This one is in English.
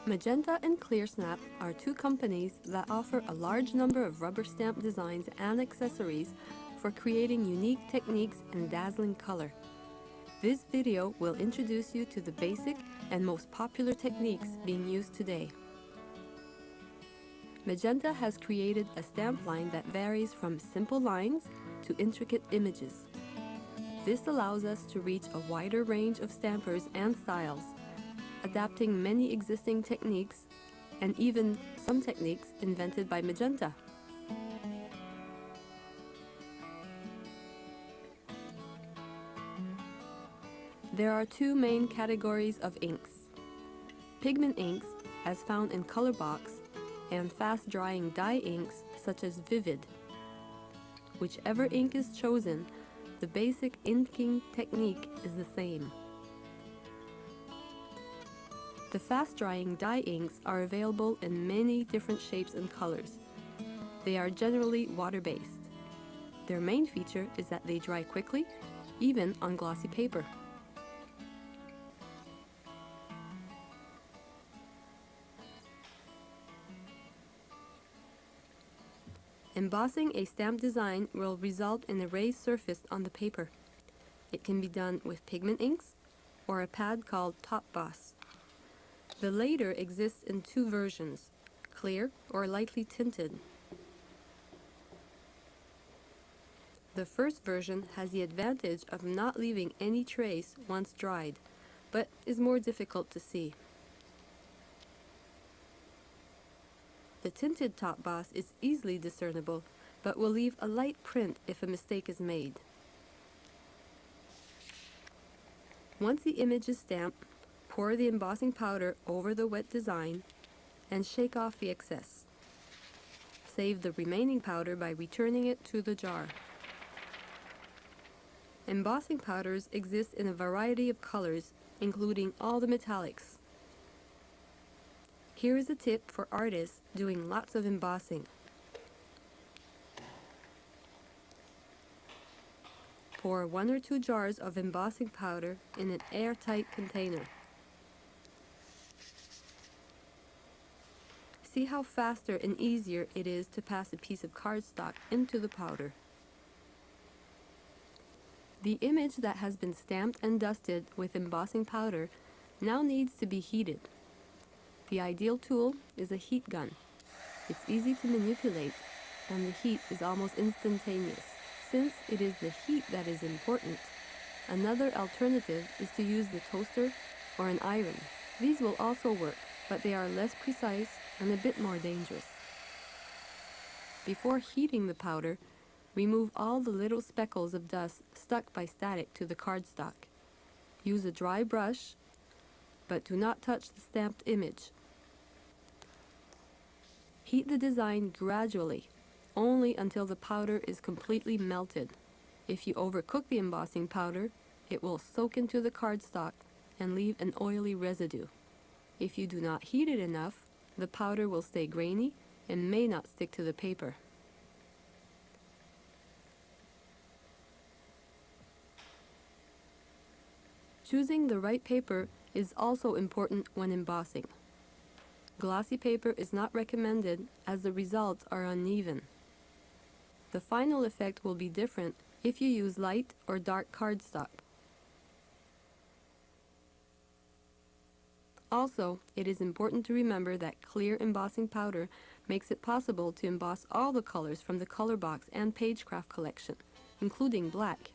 Magenta and ClearSnap are two companies that offer a large number of rubber stamp designs and accessories for creating unique techniques in dazzling color. This video will introduce you to the basic and most popular techniques being used today. Magenta has created a stamp line that varies from simple lines to intricate images. This allows us to reach a wider range of stampers and styles, adapting many existing techniques and even some techniques invented by Magenta. There are two main categories of inks: pigment inks, as found in color box, and fast-drying dye inks such as Vivid. Whichever ink is chosen, the basic inking technique is the same. The fast-drying dye inks are available in many different shapes and colors. They are generally water-based. Their main feature is that they dry quickly, even on glossy paper. Embossing a stamp design will result in a raised surface on the paper. It can be done with pigment inks or a pad called Top Boss. The latter exists in two versions, clear or lightly tinted. The first version has the advantage of not leaving any trace once dried, but is more difficult to see. The tinted Top Boss is easily discernible, but will leave a light print if a mistake is made. Once the image is stamped, pour the embossing powder over the wet design and shake off the excess. Save the remaining powder by returning it to the jar. Embossing powders exist in a variety of colors, including all the metallics. Here is a tip for artists doing lots of embossing. Pour 1 or 2 jars of embossing powder in an airtight container. See how faster and easier it is to pass a piece of cardstock into the powder. The image that has been stamped and dusted with embossing powder now needs to be heated. The ideal tool is a heat gun. It's easy to manipulate, and the heat is almost instantaneous. Since it is the heat that is important, another alternative is to use the toaster or an iron. These will also work, but they are less precise and a bit more dangerous. Before heating the powder, remove all the little speckles of dust stuck by static to the cardstock. Use a dry brush, but do not touch the stamped image. Heat the design gradually, only until the powder is completely melted. If you overcook the embossing powder, it will soak into the cardstock and leave an oily residue. If you do not heat it enough, the powder will stay grainy and may not stick to the paper. Choosing the right paper is also important when embossing. Glossy paper is not recommended as the results are uneven. The final effect will be different if you use light or dark cardstock. Also, it is important to remember that clear embossing powder makes it possible to emboss all the colors from the color box and pagecraft collection, including black.